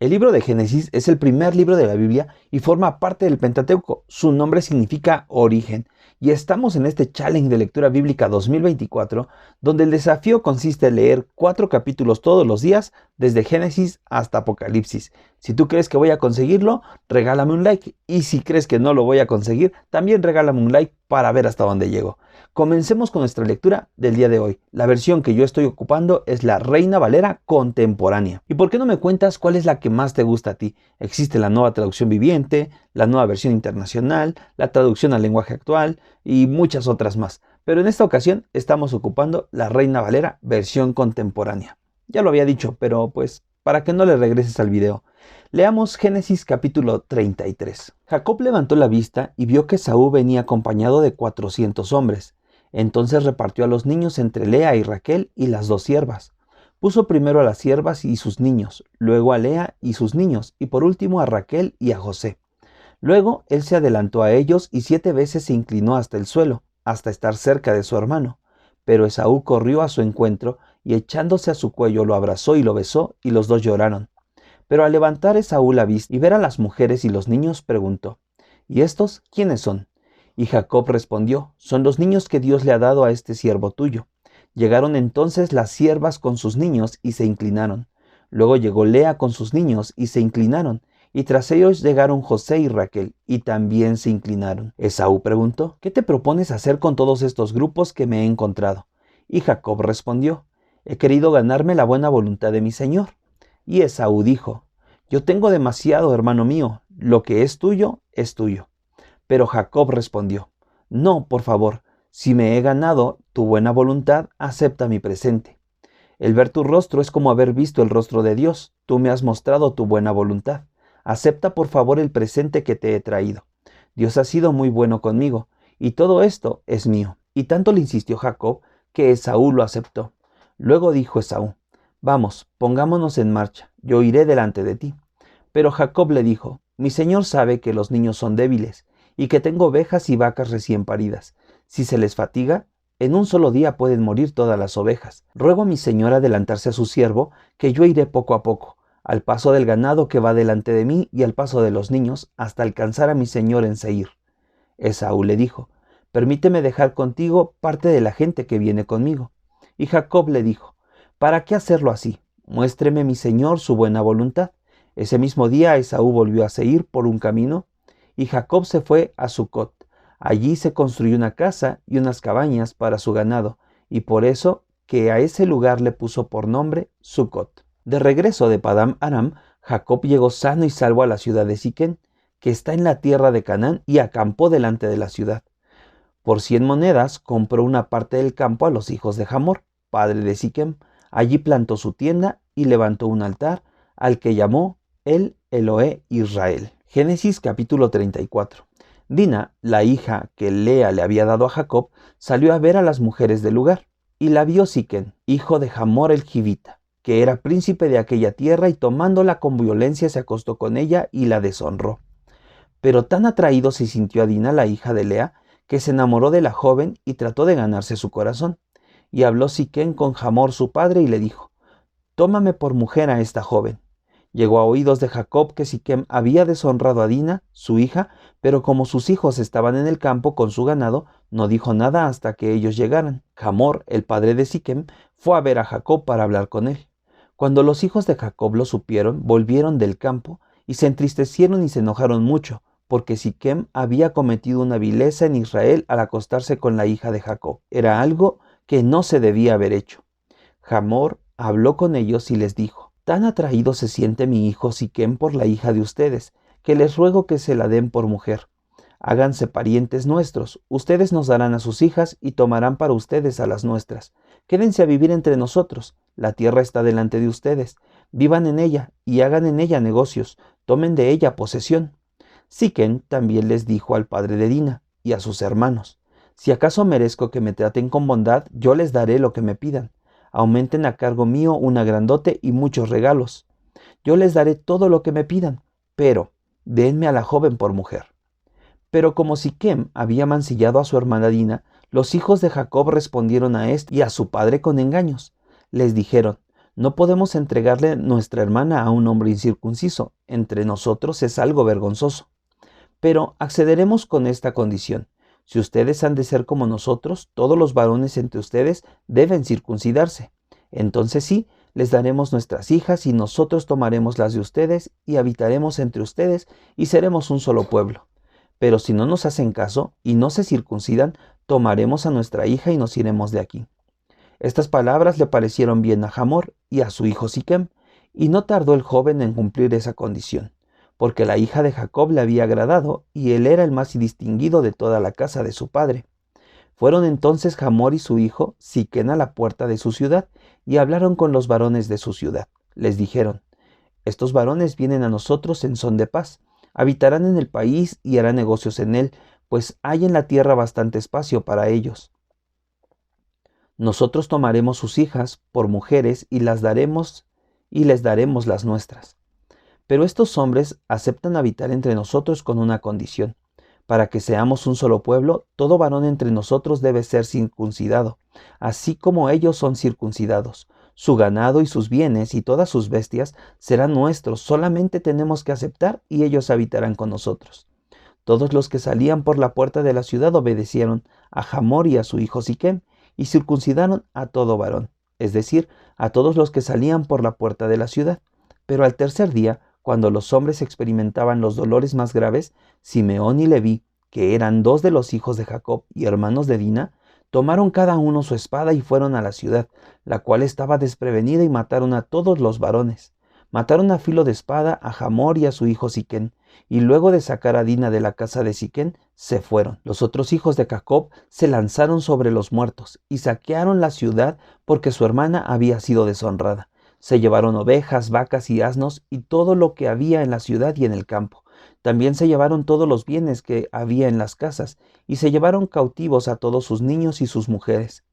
El libro de Génesis es el primer libro de la Biblia y forma parte del Pentateuco. Su nombre significa origen. Y estamos en este Challenge de Lectura Bíblica 2024, donde el desafío consiste en leer 4 capítulos todos los días, desde Génesis hasta Apocalipsis. Si tú crees que voy a conseguirlo, regálame un like. Y si crees que no lo voy a conseguir, también regálame un like para ver hasta dónde llego. Comencemos con nuestra lectura del día de hoy. La versión que yo estoy ocupando es la Reina Valera contemporánea. ¿Y por qué no me cuentas cuál es la que más te gusta a ti? Existe la nueva traducción viviente, la nueva versión internacional, la traducción al lenguaje actual y muchas otras más. Pero en esta ocasión estamos ocupando la Reina Valera versión contemporánea. Ya lo había dicho, pero pues para que no le regreses al video. Leamos Génesis capítulo 33. Jacob levantó la vista y vio que Esaú venía acompañado de 400 hombres. Entonces repartió a los niños entre Lea y Raquel y las 2 siervas. Puso primero a las siervas y sus niños, luego a Lea y sus niños, y por último a Raquel y a José. Luego él se adelantó a ellos y 7 veces se inclinó hasta el suelo, hasta estar cerca de su hermano. Pero Esaú corrió a su encuentro y echándose a su cuello lo abrazó y lo besó, y los 2 lloraron. Pero al levantar Esaú la vista y ver a las mujeres y los niños, preguntó: ¿Y estos quiénes son? Y Jacob respondió: son los niños que Dios le ha dado a este siervo tuyo. Llegaron entonces las siervas con sus niños y se inclinaron. Luego llegó Lea con sus niños y se inclinaron. Y tras ellos llegaron José y Raquel, y también se inclinaron. Esaú preguntó: ¿qué te propones hacer con todos estos grupos que me he encontrado? Y Jacob respondió: he querido ganarme la buena voluntad de mi señor. Y Esaú dijo: yo tengo demasiado, hermano mío, lo que es tuyo, es tuyo. Pero Jacob respondió: no, por favor, si me he ganado tu buena voluntad, acepta mi presente. El ver tu rostro es como haber visto el rostro de Dios. Tú me has mostrado tu buena voluntad. Acepta por favor el presente que te he traído. Dios ha sido muy bueno conmigo, y todo esto es mío. Y tanto le insistió Jacob que Esaú lo aceptó. Luego dijo Esaú: vamos, pongámonos en marcha, yo iré delante de ti. Pero Jacob le dijo: mi señor sabe que los niños son débiles, y que tengo ovejas y vacas recién paridas. Si se les fatiga, en un solo día pueden morir todas las ovejas. Ruego a mi señor adelantarse a su siervo, que yo iré poco a poco, al paso del ganado que va delante de mí y al paso de los niños, hasta alcanzar a mi señor en Seir. Esaú le dijo: permíteme dejar contigo parte de la gente que viene conmigo. Y Jacob le dijo: ¿para qué hacerlo así? Muéstreme mi señor su buena voluntad. Ese mismo día Esaú volvió a Seir por un camino, y Jacob se fue a Sucot. Allí se construyó una casa y unas cabañas para su ganado, y por eso que a ese lugar le puso por nombre Sucot. De regreso de Padam Aram, Jacob llegó sano y salvo a la ciudad de Siquén, que está en la tierra de Canaán, y acampó delante de la ciudad. Por 100 monedas compró una parte del campo a los hijos de Hamor, padre de Siquem. Allí plantó su tienda y levantó un altar, al que llamó El Elohe Israel. Génesis capítulo 34. Dina, la hija que Lea le había dado a Jacob, salió a ver a las mujeres del lugar, y la vio Siquem, hijo de Hamor el Jivita, que era príncipe de aquella tierra, y tomándola con violencia se acostó con ella y la deshonró. Pero tan atraído se sintió a Dina, la hija de Lea, que se enamoró de la joven y trató de ganarse su corazón. Y habló Siquem con Hamor su padre y le dijo: tómame por mujer a esta joven. Llegó a oídos de Jacob que Siquem había deshonrado a Dina, su hija, pero como sus hijos estaban en el campo con su ganado, no dijo nada hasta que ellos llegaran. Hamor, el padre de Siquem, fue a ver a Jacob para hablar con él. Cuando los hijos de Jacob lo supieron, volvieron del campo y se entristecieron y se enojaron mucho, porque Siquem había cometido una vileza en Israel al acostarse con la hija de Jacob. Era algo que no se debía haber hecho. Hamor habló con ellos y les dijo: tan atraído se siente mi hijo Siquem por la hija de ustedes, que les ruego que se la den por mujer. Háganse parientes nuestros, ustedes nos darán a sus hijas y tomarán para ustedes a las nuestras. Quédense a vivir entre nosotros, la tierra está delante de ustedes, vivan en ella y hagan en ella negocios, tomen de ella posesión. Siquem también les dijo al padre de Dina y a sus hermanos: si acaso merezco que me traten con bondad, yo les daré lo que me pidan. Aumenten a cargo mío una gran dote y muchos regalos. Yo les daré todo lo que me pidan, pero denme a la joven por mujer. Pero como Siquem había mancillado a su hermana Dina, los hijos de Jacob respondieron a éste y a su padre con engaños. Les dijeron: No podemos entregarle nuestra hermana a un hombre incircunciso. Entre nosotros es algo vergonzoso. Pero accederemos con esta condición. Si ustedes han de ser como nosotros, todos los varones entre ustedes deben circuncidarse. Entonces sí, les daremos nuestras hijas y nosotros tomaremos las de ustedes y habitaremos entre ustedes y seremos un solo pueblo. Pero si no nos hacen caso y no se circuncidan, tomaremos a nuestra hija y nos iremos de aquí. Estas palabras le parecieron bien a Hamor y a su hijo Siquem, y no tardó el joven en cumplir esa condición, porque la hija de Jacob le había agradado y él era el más distinguido de toda la casa de su padre. Fueron entonces Hamor y su hijo Siquem a la puerta de su ciudad y hablaron con los varones de su ciudad. Les dijeron: estos varones vienen a nosotros en son de paz, habitarán en el país y harán negocios en él, pues hay en la tierra bastante espacio para ellos. Nosotros tomaremos sus hijas por mujeres y les daremos las nuestras. Pero estos hombres aceptan habitar entre nosotros con una condición: para que seamos un solo pueblo, todo varón entre nosotros debe ser circuncidado, así como ellos son circuncidados. Su ganado y sus bienes y todas sus bestias serán nuestros, solamente tenemos que aceptar y ellos habitarán con nosotros. Todos los que salían por la puerta de la ciudad obedecieron a Hamor y a su hijo Siquem, y circuncidaron a todo varón, es decir, a todos los que salían por la puerta de la ciudad. Pero al tercer día, cuando los hombres experimentaban los dolores más graves, Simeón y Leví, que eran dos de los hijos de Jacob y hermanos de Dina, tomaron cada uno su espada y fueron a la ciudad, la cual estaba desprevenida, y mataron a todos los varones. Mataron a filo de espada a Hamor y a su hijo Siquem, y luego de sacar a Dina de la casa de Siquem, se fueron. Los otros hijos de Jacob se lanzaron sobre los muertos y saquearon la ciudad porque su hermana había sido deshonrada. Se llevaron ovejas, vacas y asnos y todo lo que había en la ciudad y en el campo. También se llevaron todos los bienes que había en las casas y se llevaron cautivos a todos sus niños y sus mujeres.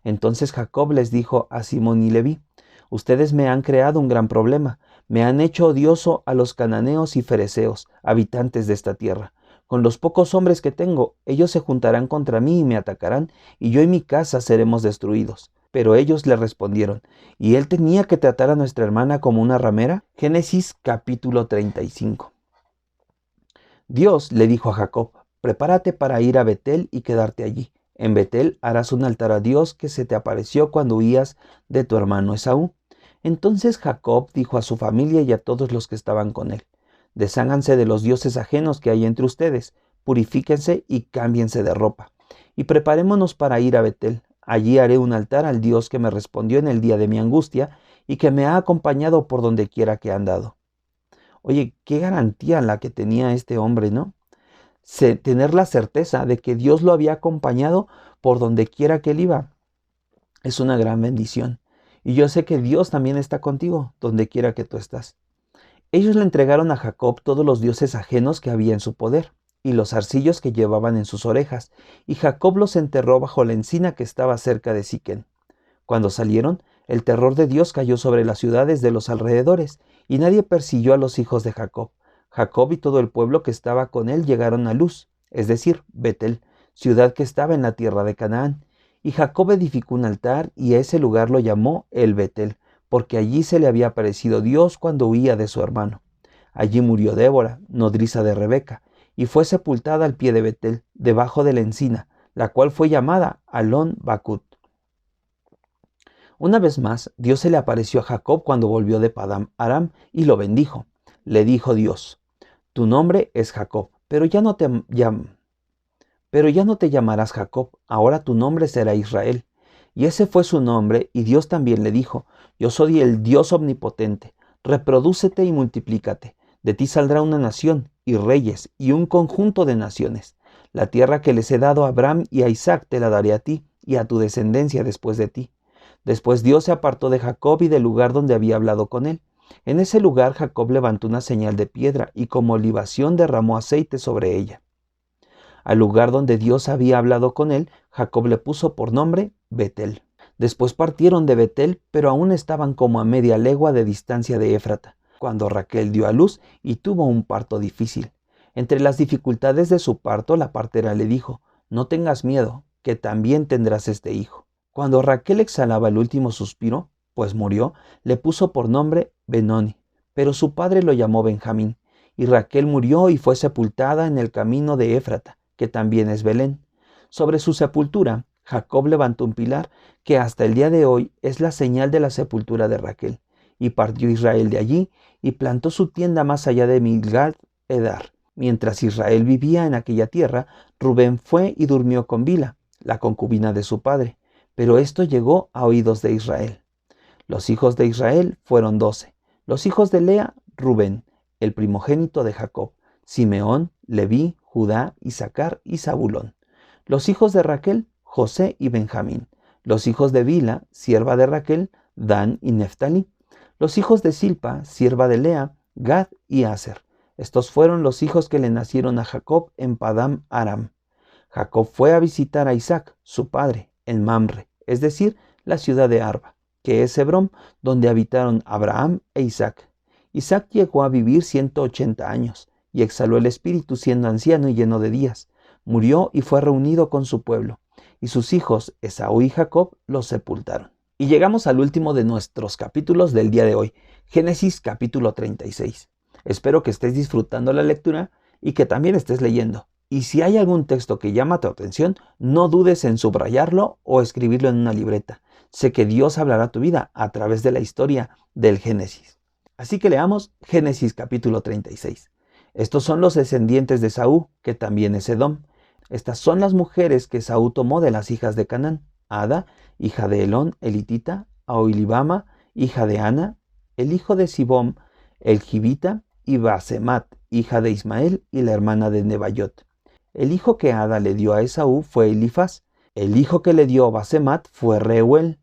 Entonces Jacob les dijo a Simón y Leví: ustedes me han creado un gran problema, me han hecho odioso a los cananeos y fereceos, habitantes de esta tierra. Con los pocos hombres que tengo, ellos se juntarán contra mí y me atacarán, y yo y mi casa seremos destruidos. Pero ellos le respondieron: ¿y él tenía que tratar a nuestra hermana como una ramera? Génesis capítulo 35. Dios le dijo a Jacob: prepárate para ir a Betel y quedarte allí. En Betel harás un altar a Dios que se te apareció cuando huías de tu hermano Esaú. Entonces Jacob dijo a su familia y a todos los que estaban con él: desháganse de los dioses ajenos que hay entre ustedes, purifíquense y cámbiense de ropa, y preparémonos para ir a Betel. Allí haré un altar al Dios que me respondió en el día de mi angustia y que me ha acompañado por donde quiera que he andado. Oye, qué garantía la que tenía este hombre, ¿no? Tener la certeza de que Dios lo había acompañado por donde quiera que él iba. Es una gran bendición. Y yo sé que Dios también está contigo, donde quiera que tú estás. Ellos le entregaron a Jacob todos los dioses ajenos que había en su poder, y los zarcillos que llevaban en sus orejas, y Jacob los enterró bajo la encina que estaba cerca de Siquem. Cuando salieron, el terror de Dios cayó sobre las ciudades de los alrededores, y nadie persiguió a los hijos de Jacob. Jacob y todo el pueblo que estaba con él llegaron a Luz, es decir, Betel, ciudad que estaba en la tierra de Canaán. Y Jacob edificó un altar y a ese lugar lo llamó el Betel, porque allí se le había aparecido Dios cuando huía de su hermano. Allí murió Débora, nodriza de Rebeca, y fue sepultada al pie de Betel, debajo de la encina, la cual fue llamada Alon Bacut. Una vez más, Dios se le apareció a Jacob cuando volvió de Padán Aram y lo bendijo. Le dijo Dios: tu nombre es Jacob, pero ya no te llamarás Jacob, ahora tu nombre será Israel. Y ese fue su nombre, y Dios también le dijo: yo soy el Dios omnipotente, reprodúcete y multiplícate. De ti saldrá una nación, y reyes, y un conjunto de naciones. La tierra que les he dado a Abraham y a Isaac te la daré a ti, y a tu descendencia después de ti. Después Dios se apartó de Jacob y del lugar donde había hablado con él. En ese lugar Jacob levantó una señal de piedra, y como libación derramó aceite sobre ella. Al lugar donde Dios había hablado con él, Jacob le puso por nombre Betel. Después partieron de Betel, pero aún estaban como a media legua de distancia de Éfrata, cuando Raquel dio a luz y tuvo un parto difícil. Entre las dificultades de su parto, la partera le dijo: no tengas miedo, que también tendrás este hijo. Cuando Raquel exhalaba el último suspiro, pues murió, le puso por nombre Benoni, pero su padre lo llamó Benjamín. Y Raquel murió y fue sepultada en el camino de Éfrata, que también es Belén. Sobre su sepultura, Jacob levantó un pilar que hasta el día de hoy es la señal de la sepultura de Raquel. Y partió Israel de allí y plantó su tienda más allá de Migdal Edar. Mientras Israel vivía en aquella tierra, Rubén fue y durmió con Bila, la concubina de su padre. Pero esto llegó a oídos de Israel. Los hijos de Israel fueron 12. Los hijos de Lea, Rubén, el primogénito de Jacob, Simeón, Leví, Judá, Isaacar y Zabulón. Los hijos de Raquel, José y Benjamín. Los hijos de Bila, sierva de Raquel, Dan y Neftalí. Los hijos de Silpa, sierva de Lea, Gad y Aser. Estos fueron los hijos que le nacieron a Jacob en Padam Aram. Jacob fue a visitar a Isaac, su padre, en Mamre, es decir, la ciudad de Arba, que es Hebrón, donde habitaron Abraham e Isaac. Isaac llegó a vivir 180 años, y exhaló el espíritu siendo anciano y lleno de días. Murió y fue reunido con su pueblo, y sus hijos Esaú y Jacob los sepultaron. Y llegamos al último de nuestros capítulos del día de hoy, Génesis capítulo 36. Espero que estés disfrutando la lectura y que también estés leyendo. Y si hay algún texto que llama tu atención, no dudes en subrayarlo o escribirlo en una libreta. Sé que Dios hablará a tu vida a través de la historia del Génesis. Así que leamos Génesis capítulo 36. Estos son los descendientes de Esaú, que también es Edom. Estas son las mujeres que Esaú tomó de las hijas de Canaán: Ada, hija de Elón, elitita; Aholibama, hija de Ana, el hijo de Sibom, el Gibita; y Basemat, hija de Ismael y la hermana de Nebayot. El hijo que Ada le dio a Esaú fue Elifaz. El hijo que le dio a Basemat fue Reuel.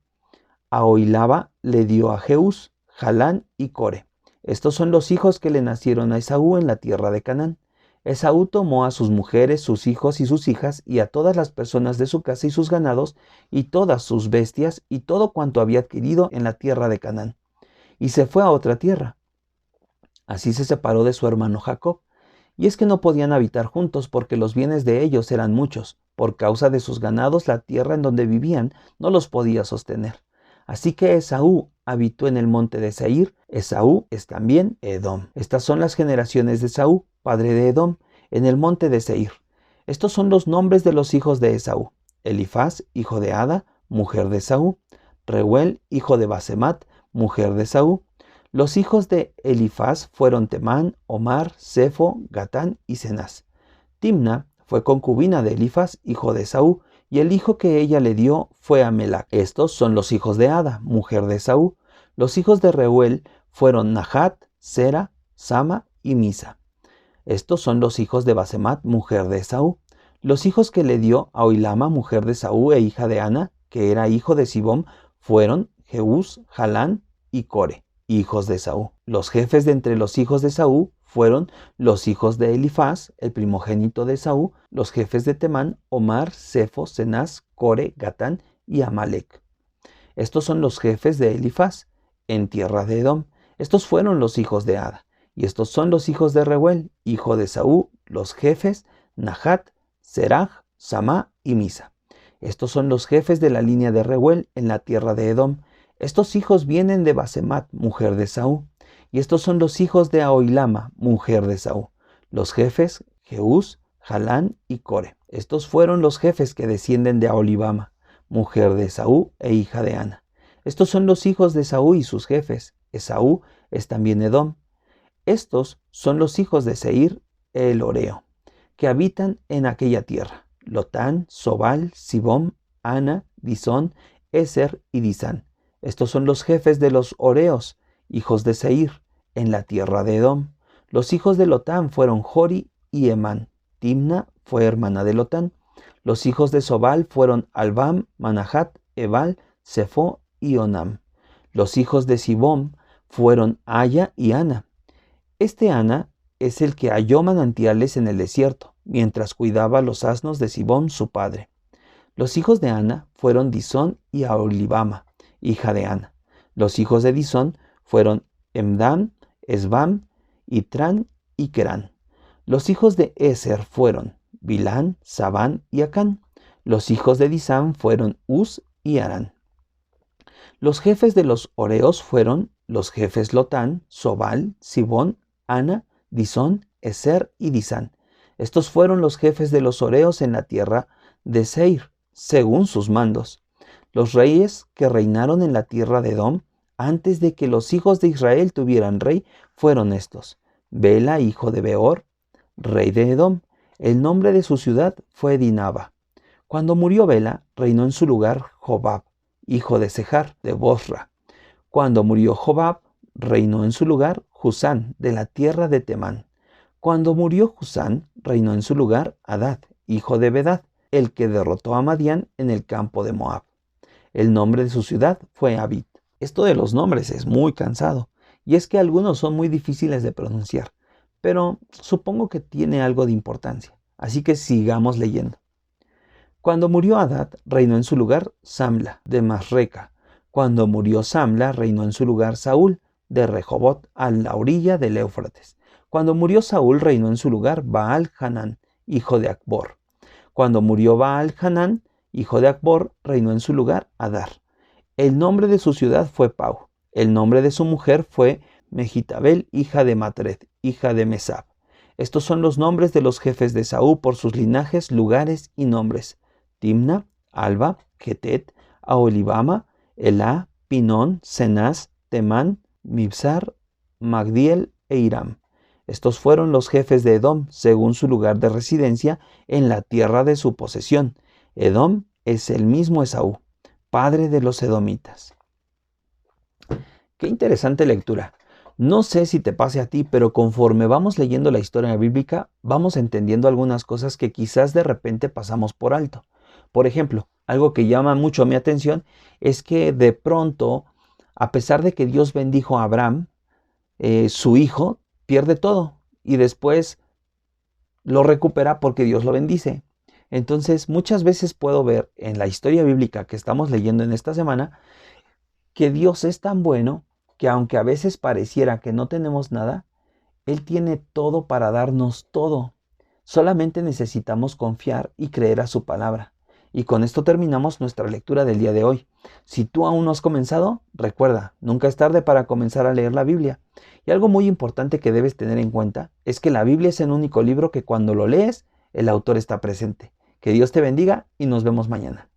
A Ohilaba le dio a Jeús, Jalán y Core. Estos son los hijos que le nacieron a Esaú en la tierra de Canaán. Esaú tomó a sus mujeres, sus hijos y sus hijas, y a todas las personas de su casa y sus ganados, y todas sus bestias, y todo cuanto había adquirido en la tierra de Canaán. Y se fue a otra tierra. Así se separó de su hermano Jacob. Y es que no podían habitar juntos porque los bienes de ellos eran muchos. Por causa de sus ganados, la tierra en donde vivían no los podía sostener. Así que Esaú habitó en el monte de Seir. Esaú es también Edom. Estas son las generaciones de Esaú, padre de Edom, en el monte de Seir. Estos son los nombres de los hijos de Esaú: Elifaz, hijo de Ada, mujer de Esaú; Reuel, hijo de Basemat, mujer de Esaú. Los hijos de Elifaz fueron Temán, Omar, Sefo, Gatán y Cenaz. Timna fue concubina de Elifaz, hijo de Esaú, y el hijo que ella le dio fue Amelac. Estos son los hijos de Ada, mujer de Esaú. Los hijos de Reuel fueron Nahat, Sera, Sama y Misa. Estos son los hijos de Basemat, mujer de Esaú. Los hijos que le dio a Ohilama, mujer de Esaú e hija de Ana, que era hijo de Sibom, fueron Jeús, Jalán y Core, hijos de Esaú. Los jefes de entre los hijos de Esaú fueron los hijos de Elifaz, el primogénito de Esaú; los jefes de Temán, Omar, Sefo, Cenaz, Core, Gatán y Amalec. Estos son los jefes de Elifaz en tierra de Edom. Estos fueron los hijos de Ada. Y estos son los hijos de Reuel, hijo de Esaú, los jefes Nahat, Serach, Samá y Misa. Estos son los jefes de la línea de Reuel en la tierra de Edom. Estos hijos vienen de Basemat, mujer de Esaú. Y estos son los hijos de Ohilama, mujer de Esaú. Los jefes Jeús, Jalán y Core. Estos fueron los jefes que descienden de Aholibama, mujer de Esaú e hija de Ana. Estos son los hijos de Esaú y sus jefes. Esaú es también Edom. Estos son los hijos de Seir el Oreo, que habitan en aquella tierra: Lotán, Sobal, Sibom, Ana, Disón, Eser y Disán. Estos son los jefes de los Oreos, hijos de Seir, en la tierra de Edom. Los hijos de Lotán fueron Jori y Emán. Timna fue hermana de Lotán. Los hijos de Sobal fueron Albam, Manahat, Ebal, Sefo y Onam. Los hijos de Sibom fueron Aya y Ana. Este Ana es el que halló manantiales en el desierto, mientras cuidaba los asnos de Sibom su padre. Los hijos de Ana fueron Disón y Aholibama, hija de Ana. Los hijos de Disón fueron Emdam, Esbam, Itran y Kerán. Los hijos de Eser fueron Bilán, Sabán y Acán. Los hijos de Disán fueron Uz y Arán. Los jefes de los horeos fueron los jefes Lotán, Sobal, Sibón, Ana, Disón, Ezer y Disán. Estos fueron los jefes de los horeos en la tierra de Seir, según sus mandos. Los reyes que reinaron en la tierra de Edom, antes de que los hijos de Israel tuvieran rey, fueron estos: Bela, hijo de Beor, rey de Edom. El nombre de su ciudad fue Dinaba. Cuando murió Bela, reinó en su lugar Jobab, hijo de Sehar, de Bosra. Cuando murió Jobab, reinó en su lugar Husán, de la tierra de Temán. Cuando murió Husán, reinó en su lugar Hadad, hijo de Bedad, el que derrotó a Madián en el campo de Moab. El nombre de su ciudad fue Avit. Esto de los nombres es muy cansado, y es que algunos son muy difíciles de pronunciar, pero supongo que tiene algo de importancia, así que sigamos leyendo. Cuando murió Hadad, reinó en su lugar Samla, de Masreca. Cuando murió Samla, reinó en su lugar Saúl, de Rehobot, a la orilla del Éufrates. Cuando murió Saúl, reinó en su lugar Baal-Hanán, hijo de Acbor. Cuando murió Baal-Hanán, hijo de Acbor, reinó en su lugar Adar. El nombre de su ciudad fue Pau. El nombre de su mujer fue Megitabel, hija de Matred, hija de Mesab. Estos son los nombres de los jefes de Saúl por sus linajes, lugares y nombres: Timna, Alba, Getet, Aholibama, Elá, Pinón, Cenaz, Temán, Mibsar, Magdiel e Iram. Estos fueron los jefes de Edom, según su lugar de residencia en la tierra de su posesión. Edom es el mismo Esaú, padre de los edomitas. Qué interesante lectura. No sé si te pase a ti, pero conforme vamos leyendo la historia bíblica, vamos entendiendo algunas cosas que quizás de repente pasamos por alto. Por ejemplo, algo que llama mucho mi atención es que de pronto, a pesar de que Dios bendijo a Abraham, su hijo pierde todo y después lo recupera porque Dios lo bendice. Entonces, muchas veces puedo ver en la historia bíblica que estamos leyendo en esta semana que Dios es tan bueno que aunque a veces pareciera que no tenemos nada, Él tiene todo para darnos todo. Solamente necesitamos confiar y creer a su palabra. Y con esto terminamos nuestra lectura del día de hoy. Si tú aún no has comenzado, recuerda, nunca es tarde para comenzar a leer la Biblia. Y algo muy importante que debes tener en cuenta es que la Biblia es el único libro que cuando lo lees, el autor está presente. Que Dios te bendiga y nos vemos mañana.